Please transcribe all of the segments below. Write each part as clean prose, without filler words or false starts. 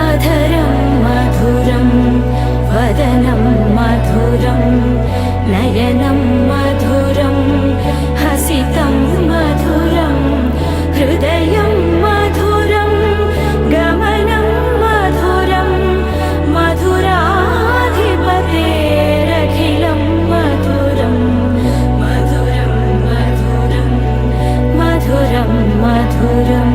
అధరం మధురం వదనం మధురం నయనం మధురం హసితం మధురం హృదయం మధురం గమనం మధురం మధురాధిపతేరఖిలం మధురం మధురం మధురం మధురం మధురం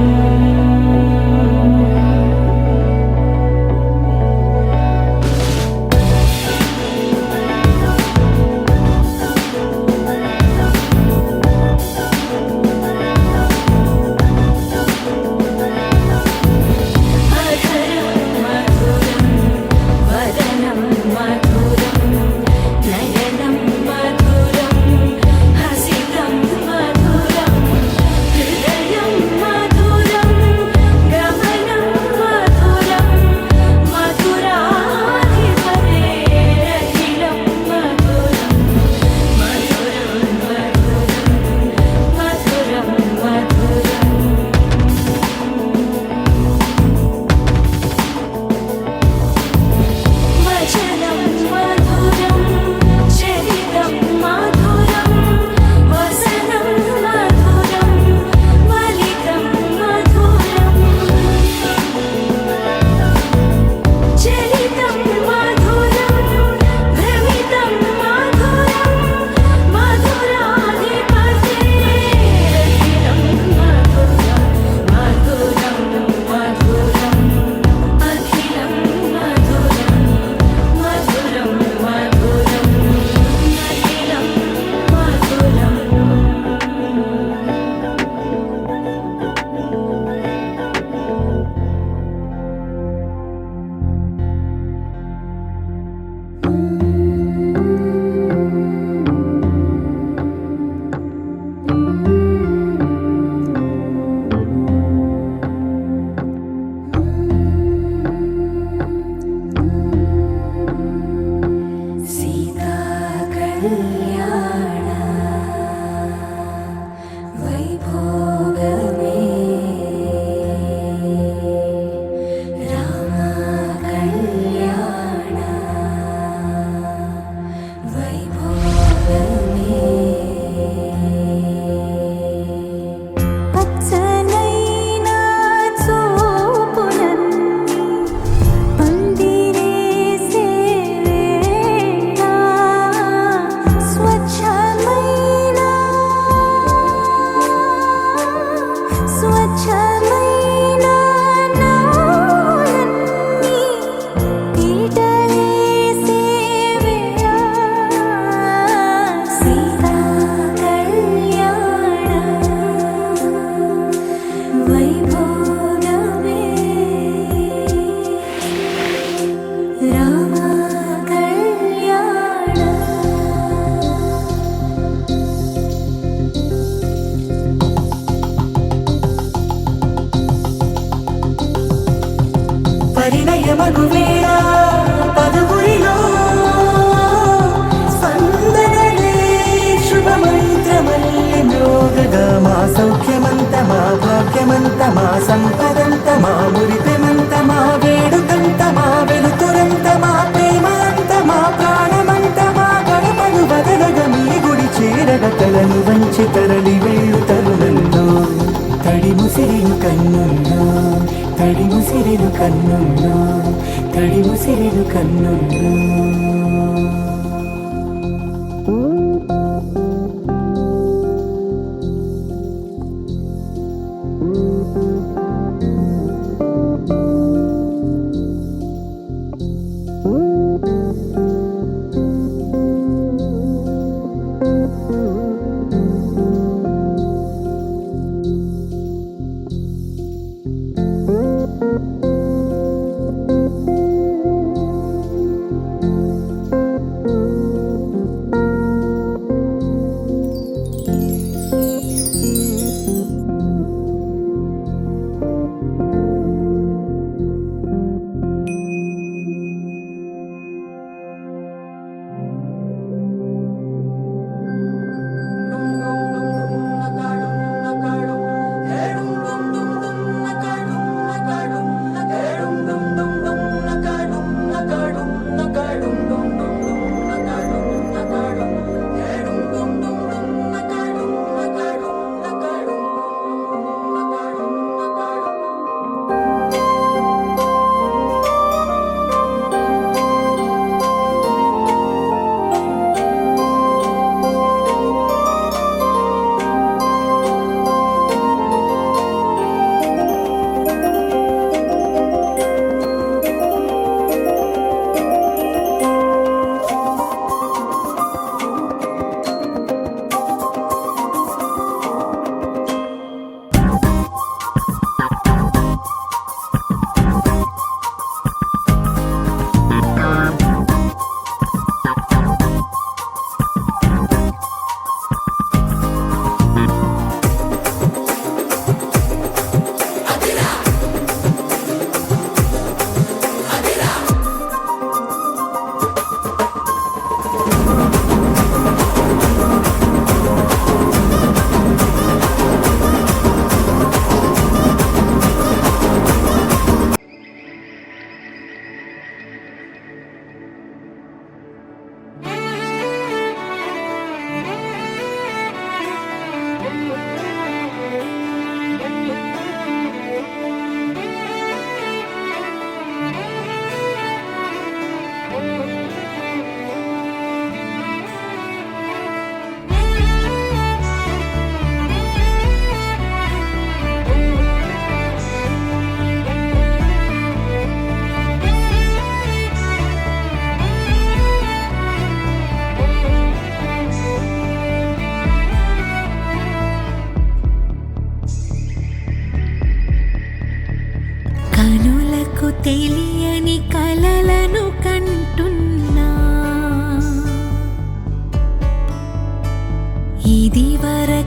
పరిణయమగువేళ పదవురిలో స్పందనలే శుభమంత్రమల్లి మ్రోగగా మా సౌఖ్యమంత మా భాగ్యమంత మా సంపదంత మా మురిపెమంత మా వేడుకంత మా వెలుతురంత మా ప్రేమంత మా ప్రాణమంత మా గడపను బదలగ మీ గుడి చేరగ తలను వంచి తరలి వెళ్ళు తరుణంలో తడి ముసిరిను కన్నుల్లో తడి ముసిరిను కన్నుల్లో తడి ముసిరిను కన్నుల్లో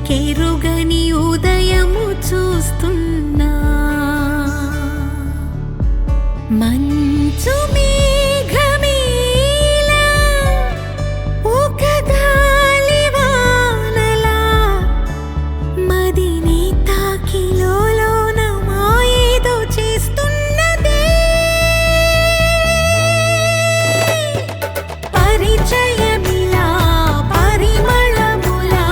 కెరుగని ఉదయము చూస్తున్నా మంచు మేఘమేలా ఒక గాలివానలా మదిని తాకిలోన మాయేదో చేస్తున్నదే పరిచయమిలా పరిమళములా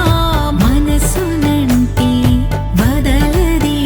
మనసునంటి వదలదే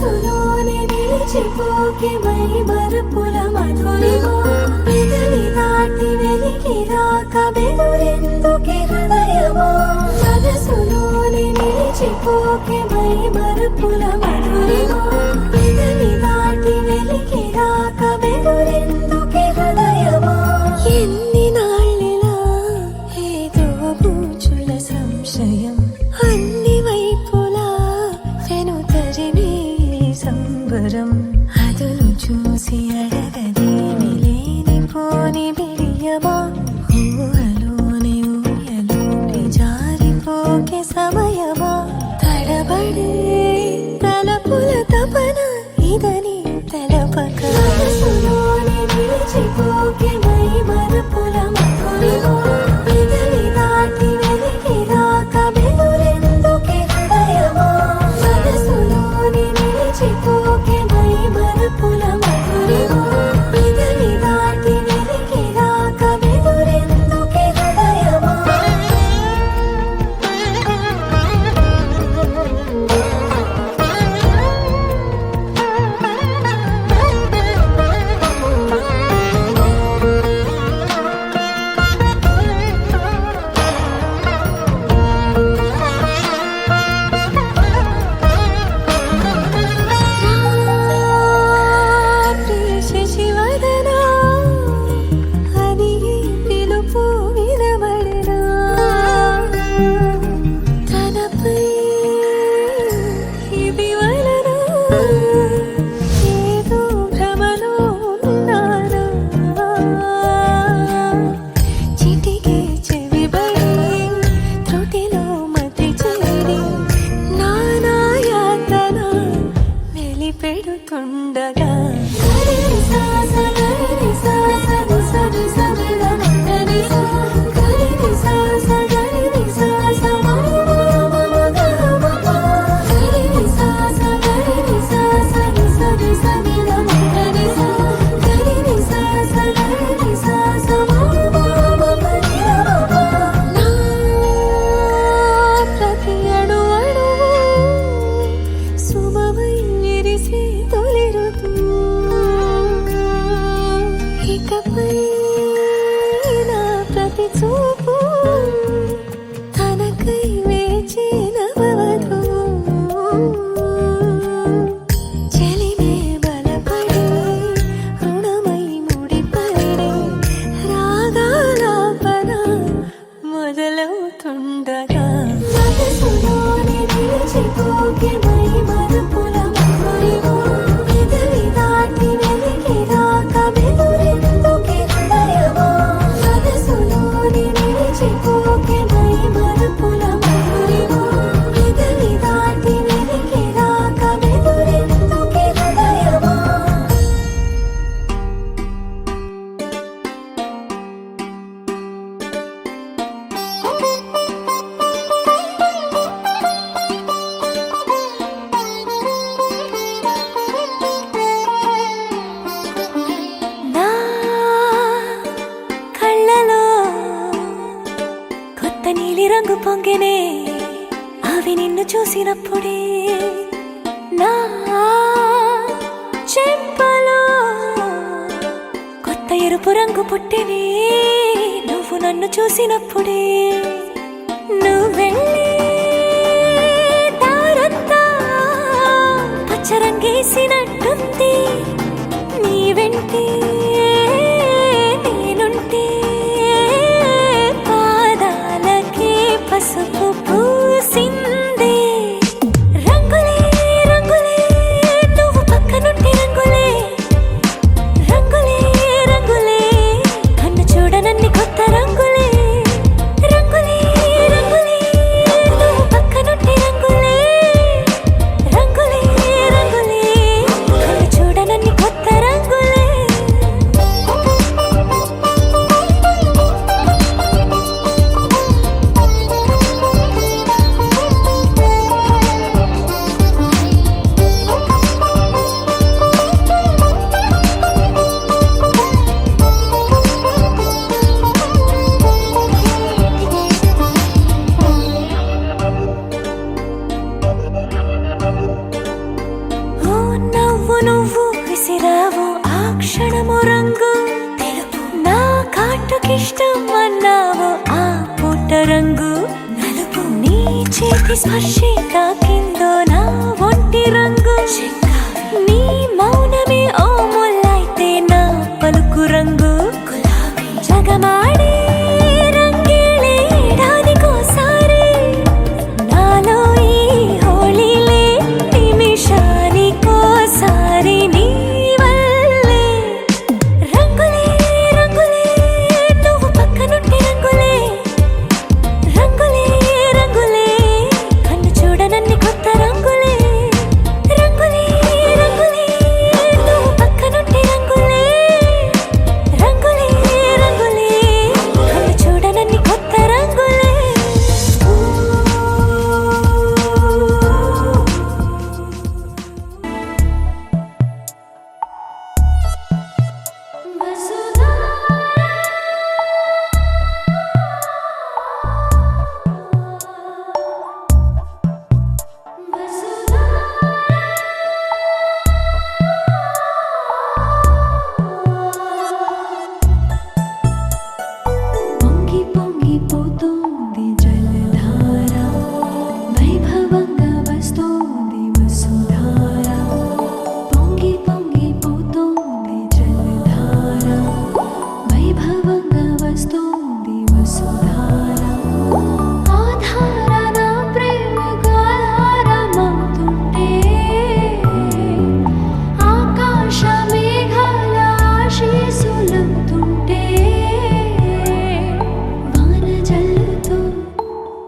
మనసులోనే నిలిచిపోకే మై మరుపుల మధురిమా పెదవి దాటి వెలికి రాక బెదురెందుకే హృదయమా మనసులోనే నిలిచిపోకే మై మరుపుల మధురిమా పెదవి దాటి వెలికి రాక బెదురెందుకే హృదయమా ఎన్ని నాళ్ళిలా ఏదో బూచుల సంశయం అన్ని వైపులా వెనుతరిని సంబరం అదును చూసి అడగదేమి లేనిపోని బిడియమా ఊహలోని ఊయలోని జారిపోకే సమయమా తడబడే తలపుల తపన ఇదని తెలపక మనసులోని నిలిచిపోకే మై మరుపుల మధురిమా పెదవి దాటి వెలికి రాక బెదురెందుకే హృదయమా మనసులోని నిలిచిపోకే మై మరుపుల మధురిమా పెదవి దాటి వెలికి రాక బెదురెందుకే హృదయమా శశివదనా అని పిలుపు వినబడినా తనపై ఇది వలన ఏదో భ్రమలో ఉన్నానా చిటికే చెవిబడి త్రుటిలో మతి చేరి నానాయాతన వెలిపెడుతుండగా ప్రతి అణు అణువు సుమమై విరిసే తొలి ఋతువు ఇకపై నా ప్రతి చూపు తనకై వేచి నవవధువు చెలిమే బలపడి రుణమై ముడిపడి రాగాలాపన మొదలవుతుండగా మనసులోని నిలిచిపోకే మై మరుపుల మధురిమా పెదవి దాటి వెలికి రాక బెదురెందుకే హృదయమా మనసులోని నిలిచిపోకే మై మరుపుల మధురిమా పెదవి దాటి వెలికి రాక బెదురెందుకే హృదయమా నా కళ్ళలో కొత్త నీలి రంగు పొంగినే అవి నిన్ను చూసినప్పుడే నా చెంపలో కొత్త ఎరుపు రంగు పుట్టినే నువ్వు నన్ను చూసినప్పుడే నువ్వు వెళ్ళి దారంతా పచ్చరంగేసినట్టుంది నీ వెంటే నేనుంటే పాదాలకే పసుపు పూసిందే రంగులే రంగులే నువ్వు పక్కనుంటే రంగులే రంగులే రంగులే కన్ను చూడనన్ని కొత్త రంగులే రంగులే రంగులే నువ్వు పక్కనుంటే రంగులే రంగులే రంగులే కన్ను చూడనన్ని కొత్త రంగులే నువ్వు విసిరావు ఆ క్షణము రంగు తెలుపు, నా కాటుకిష్టం అన్నావు ఆ పూట రంగు నలుపు, నీ చేతి స్పర్శే తాకిందో నా ఒంటి రంగు నీ మౌనమే ఓ ముల్లైతే నా పలుకు రంగు గులాబీ, జగమాడే రంగేళే ఏడాదికోసారి నాలో ఈ హోళీలే నిమిషానికోసారి నీ వల్లే రంగులే రంగులే నువ్వు పక్కనుంటే రంగులే రంగులే రంగులే కన్ను చూడనన్ని కొత్త రంగులే రంగులే రంగులే నువ్వు పక్కనుంటే రంగులే రంగులే రంగులే కన్ను చూడనన్ని కొత్త రంగులే పొంగి పొంగి పోతోంది జలధార వైభవంగా వస్తోంది వసుధార పొంగి పొంగి పోతోంది జలధార వైభవంగా వస్తోంది వసుధార ఆధార నా ప్రేమకు ఆధారమవుతుంటే ఆకాశ మేఘాల ఆశీసులంతుంటే వాన జల్లుతూ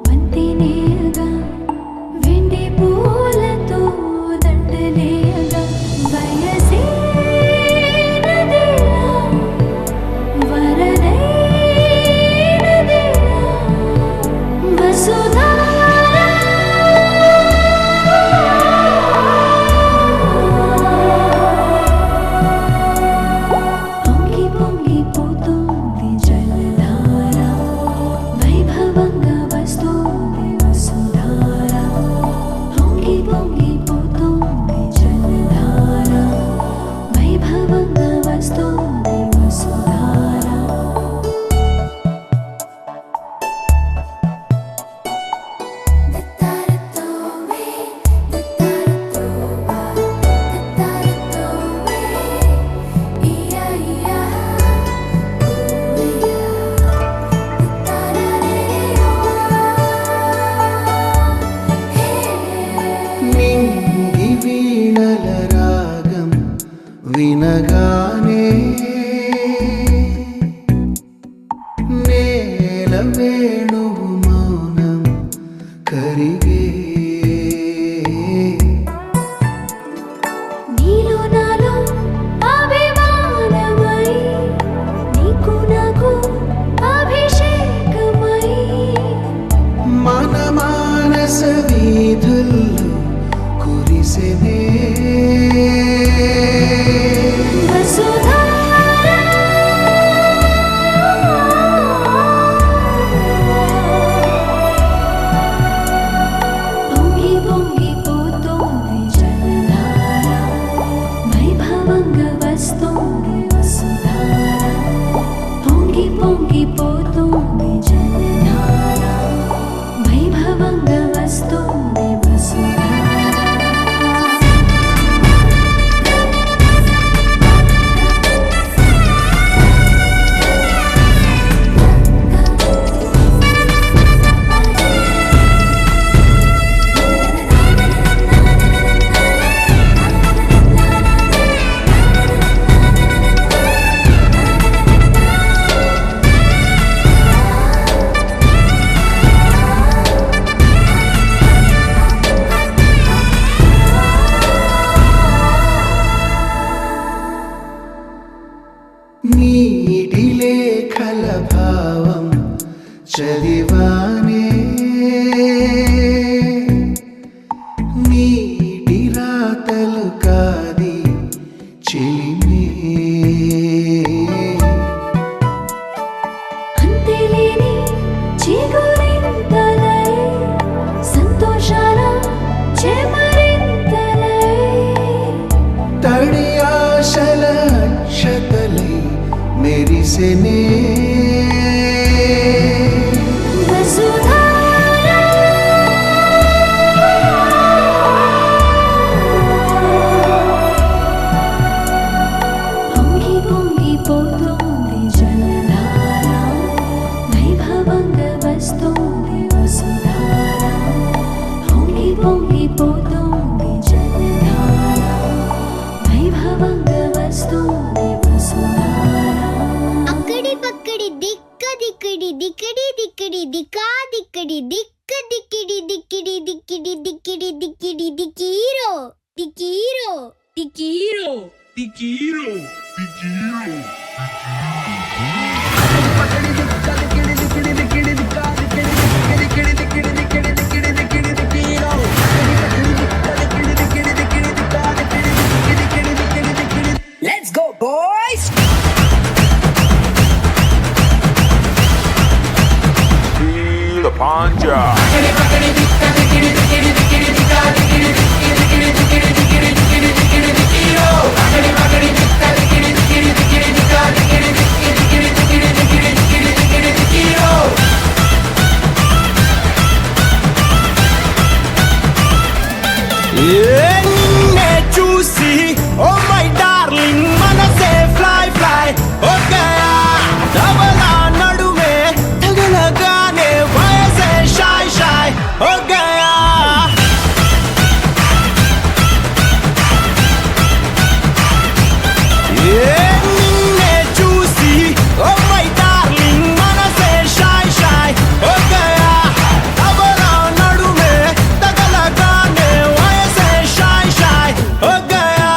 వంతెనేగా వెండి పూలతో దండలేగా వయసే నదిలా వరదై నదిలా వసుధార పొంగి పొంగి పోతోంది జలధార వైభవంగా వస్తోంది వసుధార పొంగి పొంగి పోతోంది జలధార వైభవంగా వస్తోంది వసుధార నింగి వీణల రాగం వినగానే నేల వేణువు మౌనం కరిగే నీలో నాలో అభిమానమై నీకు నాకు అభిషేకమై మన మానస వీధుల్లో కురిసెనే పొంగి పొంగి పోతోంది జలధార వైభవంగా వస్తోంది వసుధార పొంగి పొంగి పోతోంది జలధార వైభవంగా వస్తోంది వసుధార నీటి లేఖల భావం చదివానే నీటి రాతలు కాది చెలిమే అంతేలేని చిగురింతలై సంతోషాల చెమరింతలై మెరిసెనే వసుధారా పొంగి పొంగిపోతోంది జలధార వైభవంగా వస్తోంది వసుధార పొంగి పొంగిపోతోంది జలధార వైభవంగా వస్తోంది వసుధార అక్కడి పక్కడి దిక్క దిక్కడి దిక్కడి దిక్కడి దిక్కా దిక్కడి దిక్క దిక్కిడి దిక్కిడి దిక్కిడి దిక్కిడి దిక్కిడి దిక్కీరో దిక్కీరో దిక్కీరో Let's go, boys! Feel the panja. నిన్నే చూసి ఓ మై డార్లింగ్ మనసే ఫ్లై ఫ్లై ఓ గయా తబలా నడుమే తగలగానే వయసే షాయ్ షాయ్ ఓ గయా నిన్నే చూసి ఓ మై డార్లింగ్ మనసే షాయ్ షాయ్ ఓ గయా తబలా నడుమే తగలగానే వయసే షాయ్ షాయ్ ఓ గయా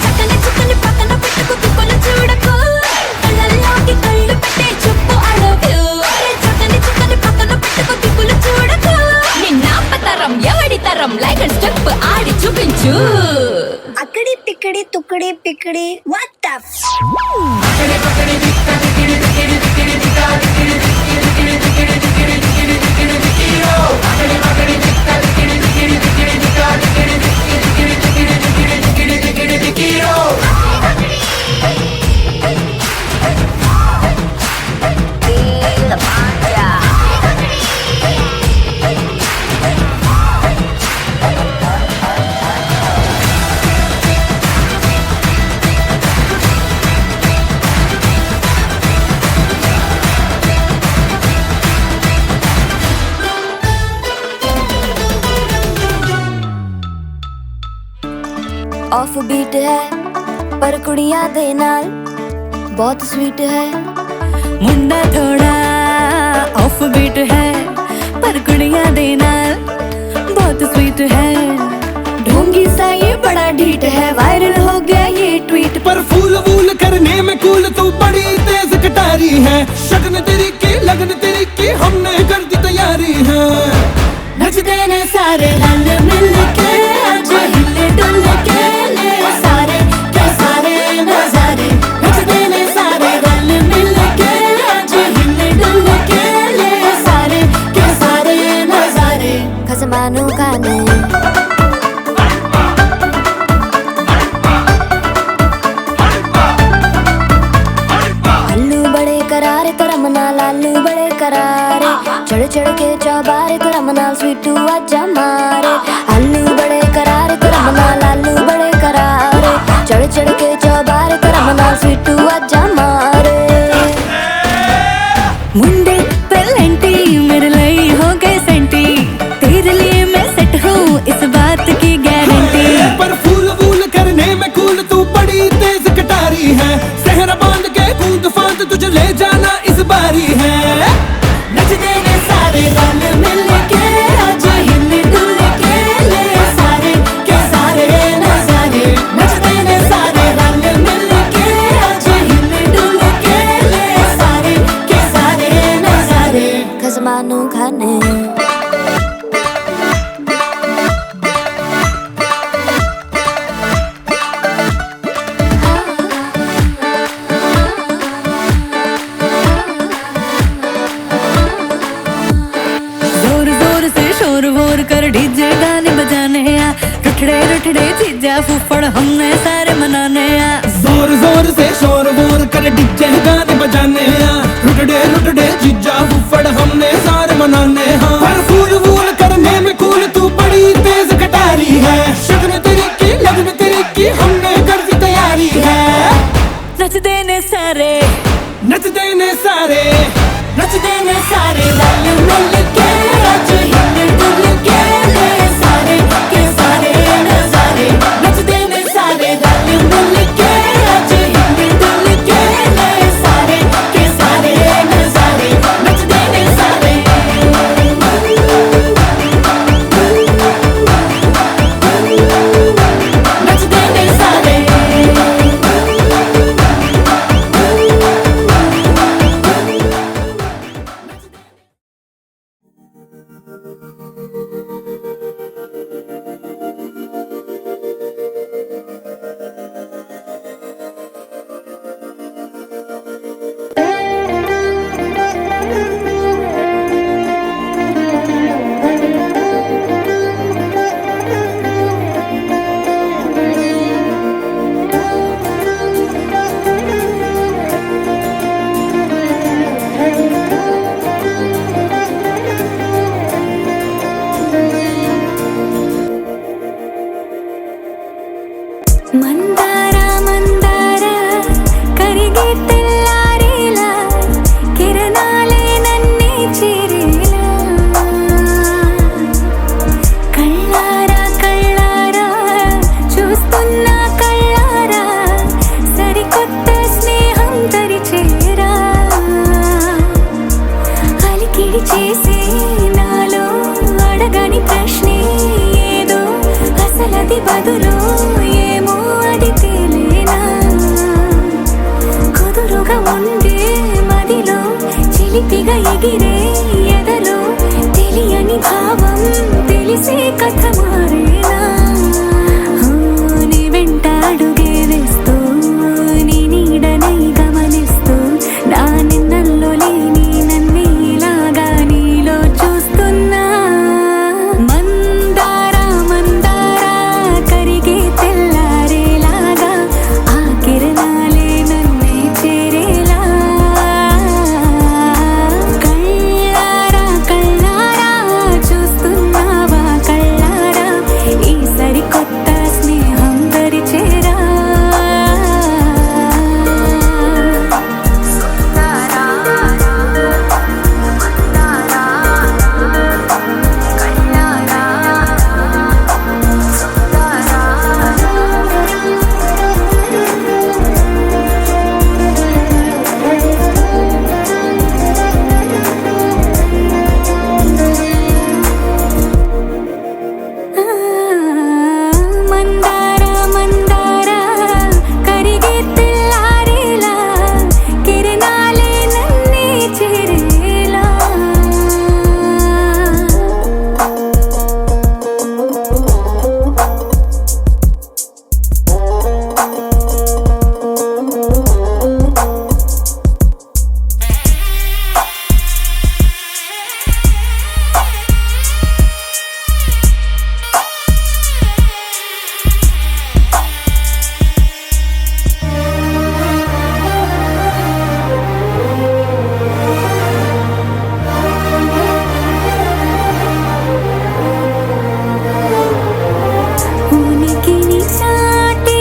చక్కని చుక్కలు పక్కన పెట్టుకు కుక్కలు చూడకు కళ్ళల్లోకి కళ్ళు పెట్టే చెప్పు అడవు చక్కని చుక్కలు పక్కన పెట్టుకు కుక్కలు చూడకు నిన్నాపతరం ఎవడి తరం లైక్ అండ్ స్టెప్ ఆడి చూపించు అక్కడి పిక్కడి తుక్కడి పిక్కడి what the ऑफ बीट है पर कुड़ियां दे नाल बहुत स्वीट है मुंडा थोड़ा ऑफ बीट है पर कुड़ियां दे नाल बहुत स्वीट है ढोंगी सा ये बड़ा ढीठ है वायरल हो गया ये ट्वीट पर फूल वूल करने में कूल तू बड़ी तेज कटारी है शगन तेरी की लगन तेरी की हमने कर दी तैयारी है नचते ने सारे रल मिल के आज हिले डुल के ले सारे के सारे नजारे नचते ने सारे रल मिल के आज हिले डुल के ले सारे के सारे नजारे खसमानू खाने आलू बड़े करारे करम नाल आलू बड़े करारे चढ़ चढ़ के चौबारे करम नाल स्वीटू आजा मारे आलू बड़े करारे करम नाल आलू बड़े करारे चढ़ चढ़ के चौबारे करम नाल स्वीटू आजा मारे मुंडे पेलेंटी मेरे लिए हो गए सेंटी तेरे लिए मैं सेट हूँ इस बात की गारंटी पर फूल वूल करने में कूल तू बड़ी तेज कटारी है सहरा बांध के कूद फांद तुझे ले जाना इस बारी है नचते ने सारे रल मिल के आज हिले डुल के ले सारे के सारे नजारे नचते ने सारे रल मिल के आज हिले डुल के ले सारे के सारे नजारे खसमानू खाने जोर जोर से शोर वोर कर डीजे गाने बजाने आ रठड़े रठड़े चीजा फुफड़ हमने सारे मनाने आ जोर जोर से शोर वोर कर डीजे गाने बजाने हाँ लुटड़े जीजा फुफड़ हमने सारे मनाने हाँ पर फूल वूल करने में कूल तू बड़ी तेज कटारी है शक्ल तेरी की लगन तेरी की हमने कर दी तैयारी है नच देने सारे नच देने सारे नच देने सारे रल मिल के आज हिल डुल के ले सारे के सारे नजारे नच देने सारे रल मिल के आज हिल डुल के ले सारे के सारे नजारे नच देने सारे नच देने सारे మందార మందార కరిగే తెల్లారేలా కిరణాలే నన్నే చేరేలా కళ్ళారా కళ్ళారా చూస్తున్నా కళ్ళారా సరికొత్త స్నేహం తరిచేరా అలికిడి చేసే నాలో అడగని ప్రశ్నే ఏదో అసలది బదులు ఏమో అది తేలేనా కుదురుగా ఉండే మదిలో చిలిపిగా ఎగిరే ఎదలో తెలియని భావం తెలిసే కథ మారేనా నీ వెంట అడుగే వేస్తూ నీ నీడనై గమనిస్తూ నా నిన్నల్లో లేని నన్నే ఇలాగా నీలో చూస్తున్నా మందార మందార కరిగే తెల్లారేలాగా ఆ కిరణాలే నన్నే చేరేలా కళ్ళారా కళ్ళారా చూస్తున్నావా కళ్ళారా ఈ సరికొత్త స్నేహం పరిచేరా మందార మందార కరిగే తెల్లారేలా కిరణాలే నన్నే చేరేలా ఉనికిని చాటే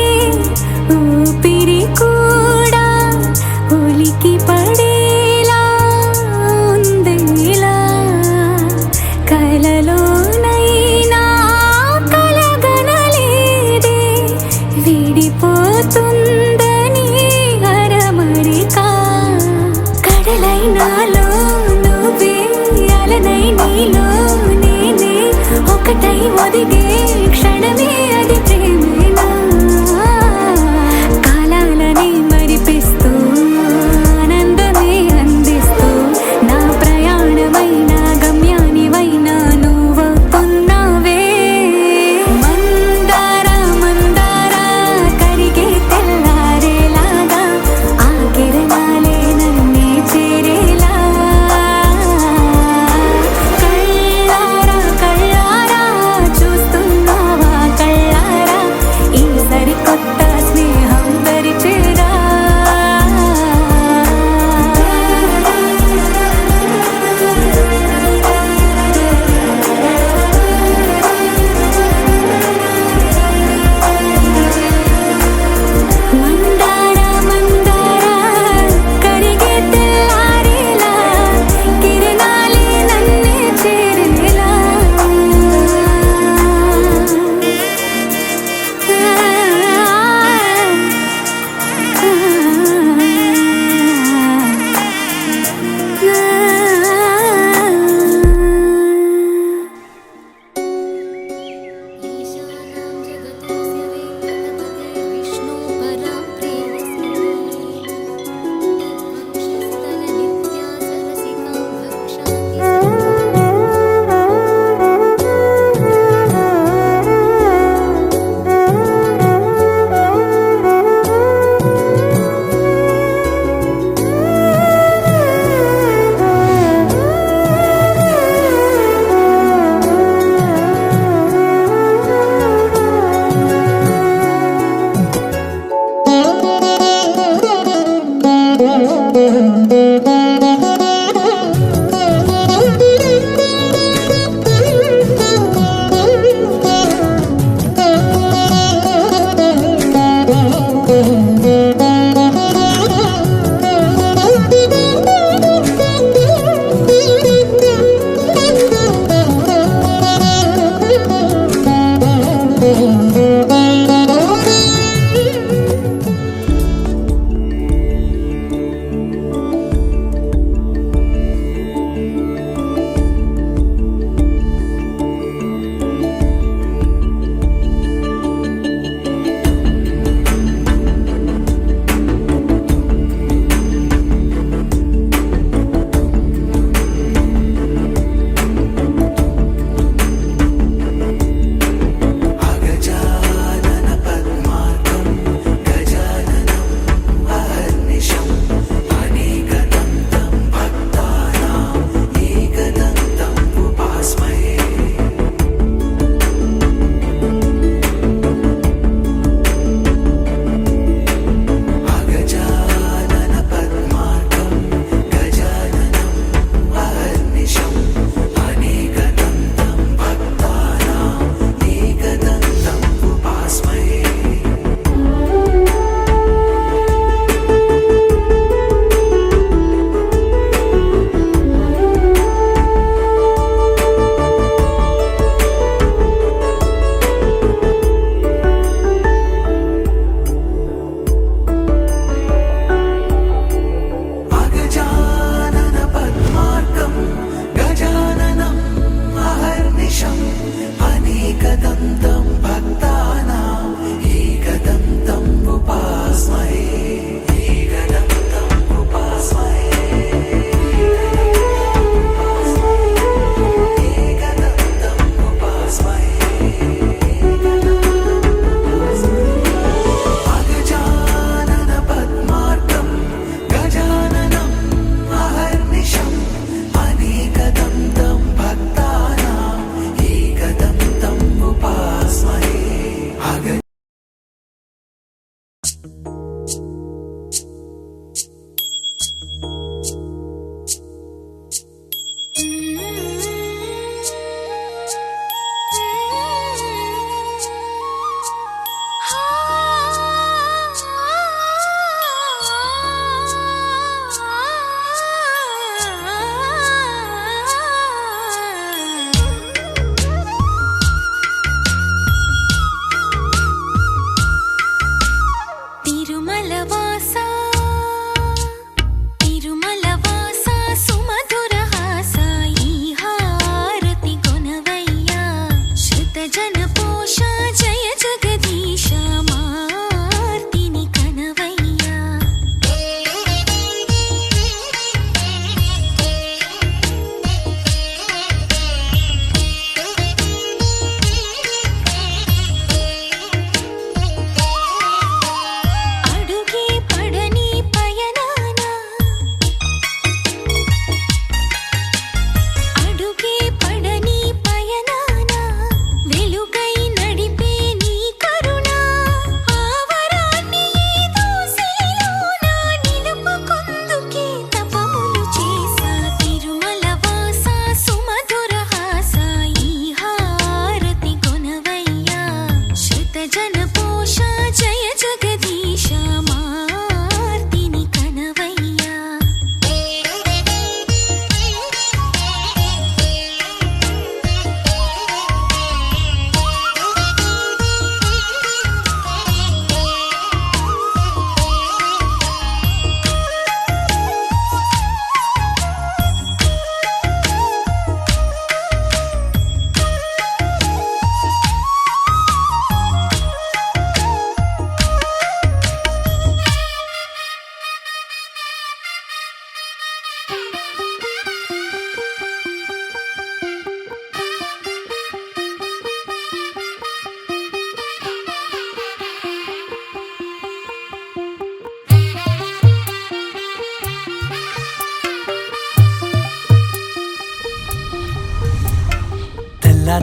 ఊపిరి కూడా ఉలికి పడేలా ఉందేలా కలలోనైనా కలగనలేదే విడిపోతుందని అరమరిక కడలైనాలో నువ్వే అలనై నీలో నేనే ఒకటై ఒదిగే క్షణమే అది ప్రేమేనా కాలాలని మరిపిస్తూ ఆనందమే అందిస్తూ నా ప్రయాణమైన గమ్యానివైనా నువ్వవుతున్నావే మందార మందార కరిగే తెల్లారేలాగా ఆ కిరణాలే నన్నే చేరేలా కళ్ళారా కళ్ళారా చూస్తున్నావా కళ్ళారా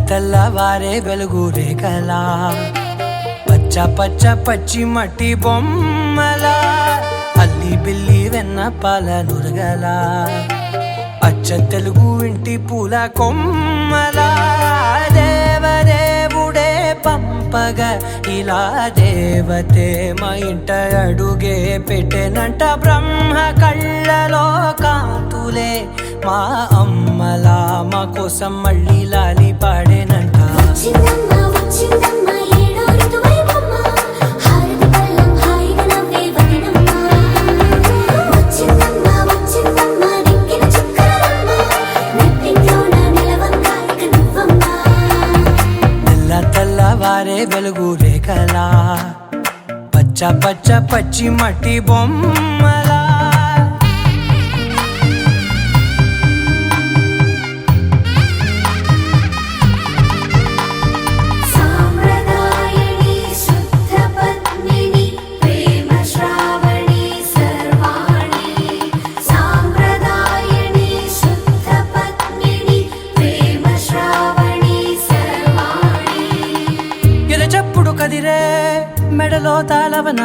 తెల్లవారే వెలుగు రేఖలా పచ్చ పచ్చి మట్టి బొమ్మలా అల్లి బిల్లి వెన్న పాల నురగల అచ్చ తెలుగు ఇంటి పూల కొమ్మల దేవదేవుడే పంపగా ఇలా దేవతే మా ఇంట అడుగే పెట్టెనంట బ్రహ్మ కళ్ళలో కాంతులే మా అమ్మలా మా కోసం మళ్ళీ లాలి పాడేనంట వచ్చిందమ్మ వచ్చిందమ్మ ఏడో ఋతువైవమ్మ హారతి పళ్ళం హాయిగా నవ్వే వదనమ్మ వచ్చిందమ్మ వచ్చిందమ్మ దిక్కిన చుక్కలమ్మ నెట్టింట్లోన నిలవంగా ఇక నువ్వమ్మ తెల్ల తెల్లవారే వెలుగు రేఖలా పచ్చ పచ్చ పచ్చి మట్టి బొమ్మలా సాంప్రదాయని శుద్ధ పద్మిని ప్రేమ శ్రావణి సర్వాణి సాంప్రదాయని శుద్ధ పద్మిని ప్రేమ శ్రావణి సర్వాణి ఎరచప్పుడు కదిరే మెడలో తాళవన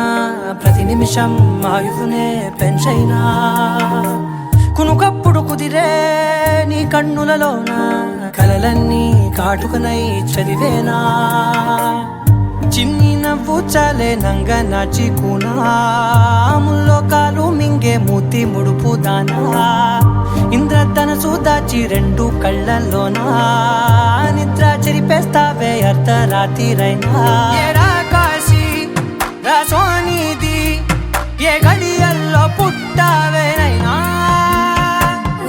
ప్రతి నిమిషం ఆయుధునే పెంచైనా కునుకప్పుడు కుదిరే నీ కన్నులలోన కలలన్నీ కాటుకనై చదివేనా చిన్ని నవ్వు చాలే నంగ నాచి కూనాముల్లో కాలు మింగే మూతి ముడుపు దానా ఇంద్రధనసు దాచి రెండు కళ్ళల్లోనా నిద్ర చెరిపేస్తావే అర్ధరాత్రిరైనా ఏరా కాశీ రా సోనిది ఏ గడియల్లో పుట్టావేనైనా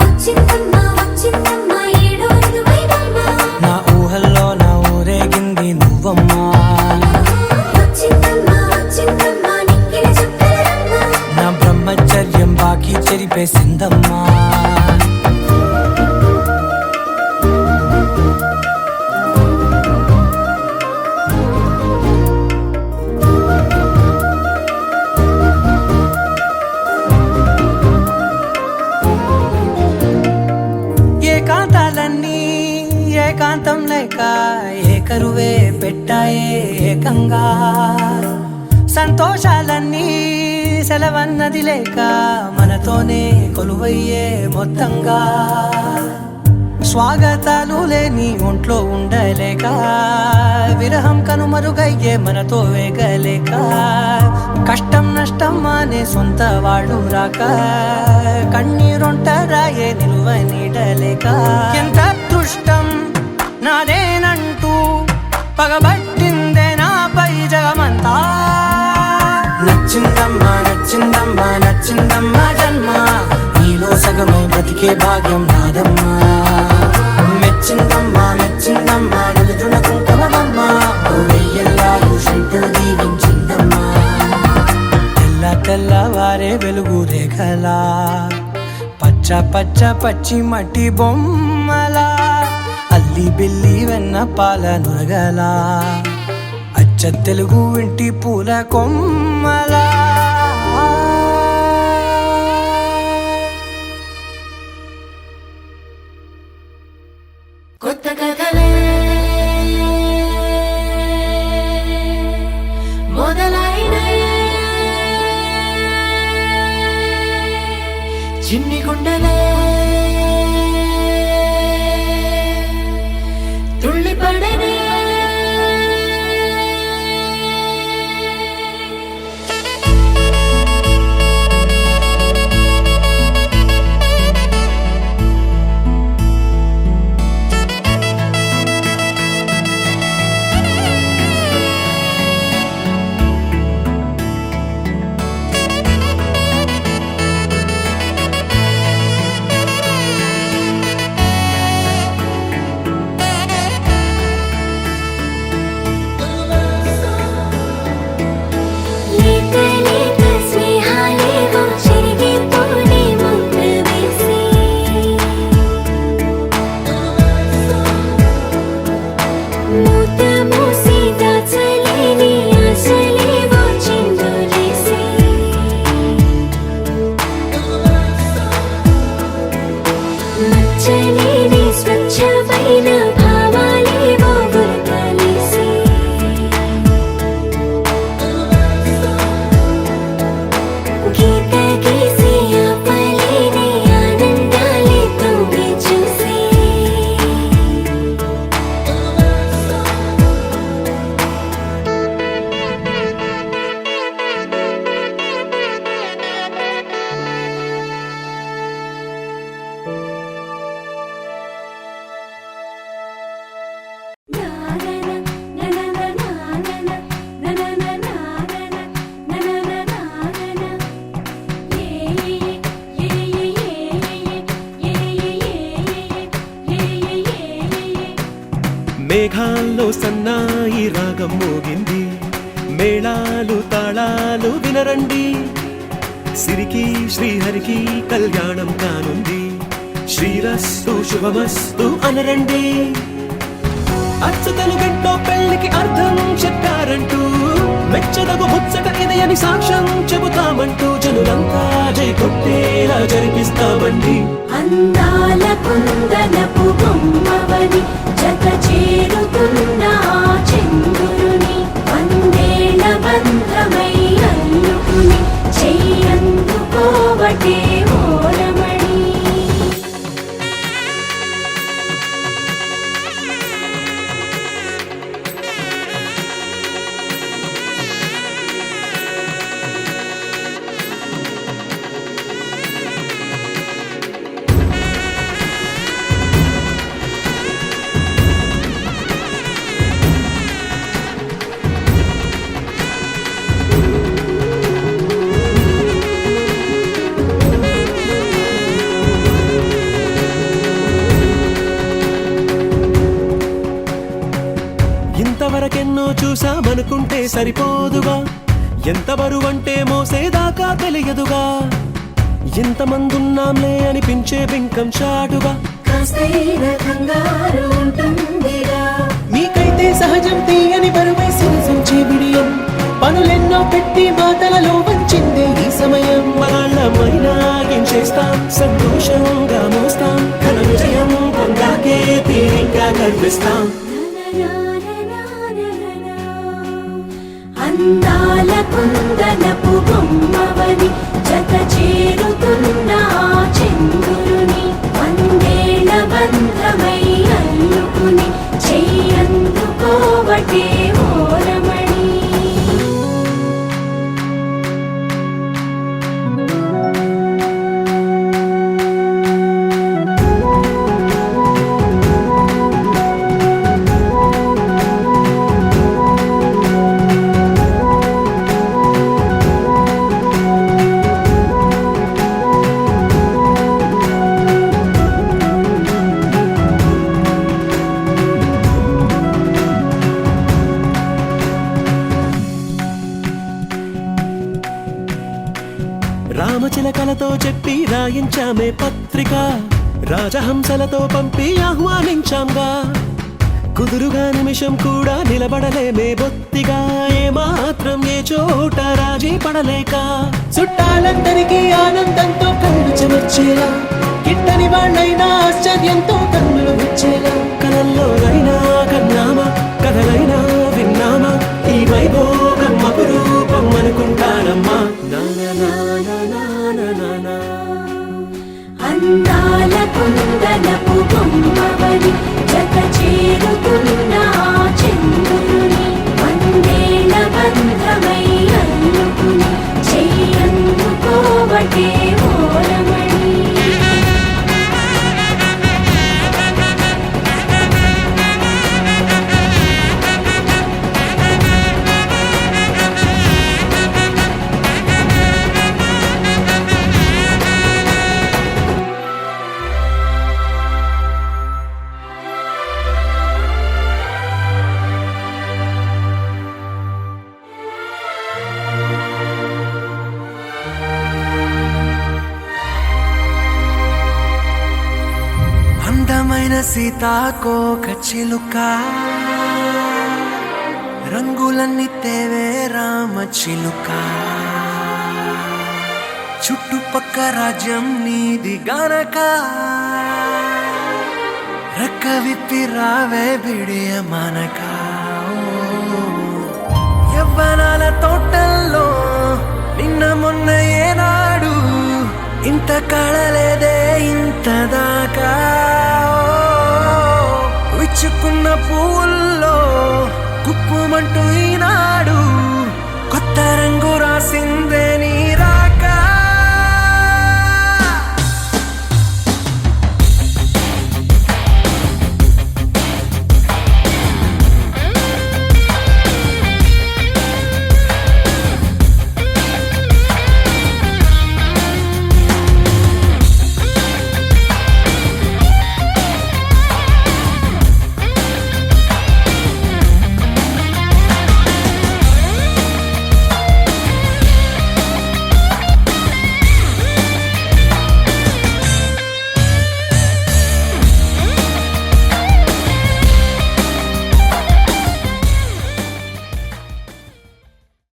వచ్చిందమ్మ వచ్చిందమ్మ ఏడో ఋతువైవమ్మ నా ఊహల్లో నా ఊరేగింది నువ్వమ్మా వచ్చిందమ్మ వచ్చిందమ్మ నిక్కిన చుక్కలమ్మ నా బ్రహ్మచర్యం బాకీ చెరిపేసిందమ్మా ఏకాంతాలన్నీ ఏకాంతం లేక ఏకరువే పెట్టాయే ఏకంగా సంతోషాలన్నీ సెలవన్నది లేక మనతోనే కొలువయ్యే మొత్తంగా స్వాగతాలు లేని ఒంట్లో ఉండలేక విరహం కనుమరుగయ్యే మనతో వేగలేక కష్టం నష్టం అనే సొంత వాళ్ళు రాక కన్నీరొంటరాయే నిలువ నీడలేక ఎంత అదృష్టం నాదేనంటూ పగబట్టిందే నాపై జగమంతా నచ్చిందమ్మా నచ్చిందమ్మా నచ్చిందమ్మా జన్మ నీలో సగమై బ్రతికే భాగ్యం నాదమ్మా మెచ్చిందమ్మా మెచ్చిందమ్మా నిలుచున కుంకుమమ్మా వెయ్యల్లాలు శంకులు దీవించిందమ్మా తెల్ల తెల్లవారే వెలుగు రేఖలా పచ్చ పచ్చ పచ్చి మట్టి బొమ్మలా అల్లి బిల్లి వెన్న పాల నురగలా అచ్చ తెలుగు ఇంటి పూల కొమ్మలా కొత్త కథలే మొదలైనయే చిన్ని గుండెలే తుళ్ళిపడనే మేఘాల్లో సన్నాయి రాగం మోగింది, మేళాలు తాళాలు వినరండి, సిరికి శ్రీహరికి కళ్యాణం కానుంది, శ్రీరస్తు శుభమస్తు అనరండి. అచ్చతలు గంటో పెళ్లికి అర్థం చెప్పారంటూ, మెచ్చదగు ముచ్చట ఇది అని సాక్ష్యం చెబుతామంటూ, జనులంతా జై కొట్టేలా జరిపిస్తామండి. అందాల కుందనపు బొమ్మవని జత చేరుతున్న ఆ చంద్రుని, వందేళ్ల బంధమై అల్లుకుని చెయ్యందుకోవటే ఓరమణి. ఇంతవరకెన్నో చూసామనుకుంటే సరిపోదుగా, ఎంత బరువంటే మోసేదాకా తెలియదుగా, ఇంతమందున్నాంలే అనిపించే బింకం చాటుగా, కాస్తైన కంగారు ఉంటుందిరా. మీకైతే సహజం తీయని బరువై సిరిసంచే బిడియం, పనులెన్నో పెట్టి మాటలలో వంచిందే ఈ సమయం. మనాళ్ళమైనా ఏం చేస్తాం, సంతోషంగా మోస్తాం, ఘన విజయం పొందాకే తీరిగ్గా కనిపిస్తాం. అందాల కుందనపు బొమ్మవని జత చేరుతున్న ఆ చంద్రుని, వందేళ్ల బంధమై అల్లుకుని చెయ్యందుకోవటే ఓరమణి. రామచిలకలతో చెప్పి రాయించామే పత్రిక, రాజహంసలతో పంపి ఆహ్వానించాంగా, కుదురుగా నిమిషం కూడా నిలబడలేమే బొత్తిగా, ఏమాత్రం ఏ చోట రాజీ పడలేక, చుట్టాలందరికీ ఆనందంతో కళ్ళు చెమర్చేలా, గిట్టని వాళ్ళైనా ఆశ్చర్యంతో కన్నులు వచ్చేలా, కలల్లోనైనా కన్నామా కథలైనా విన్నామా, ఈ వైభోగం అపురూపం అనుకుంటానమ్మా. అందాల కుందనపు బొమ్మవని జత చేరుతున్న ఆ చంద్రుని, వందేళ్ల బంధమై అల్లుకుని చెయ్యందుకోవటే ఓరమణి. అందమైన సీతాకోక చిలుక, రంగులన్నీ తేవే రామ చిలుక, చుట్టుపక్క రాజ్యం నీది గనక, రెక్క విప్పి రావే బిడియ మనక. యవ్వనాల తోటల్లో నిన్న మొన్న ఏనాడు ఇంత కళలేదే ఇంత దాకా, విచ్చుకున్న పూల్లో కుప్పుమంటూ ఈనాడు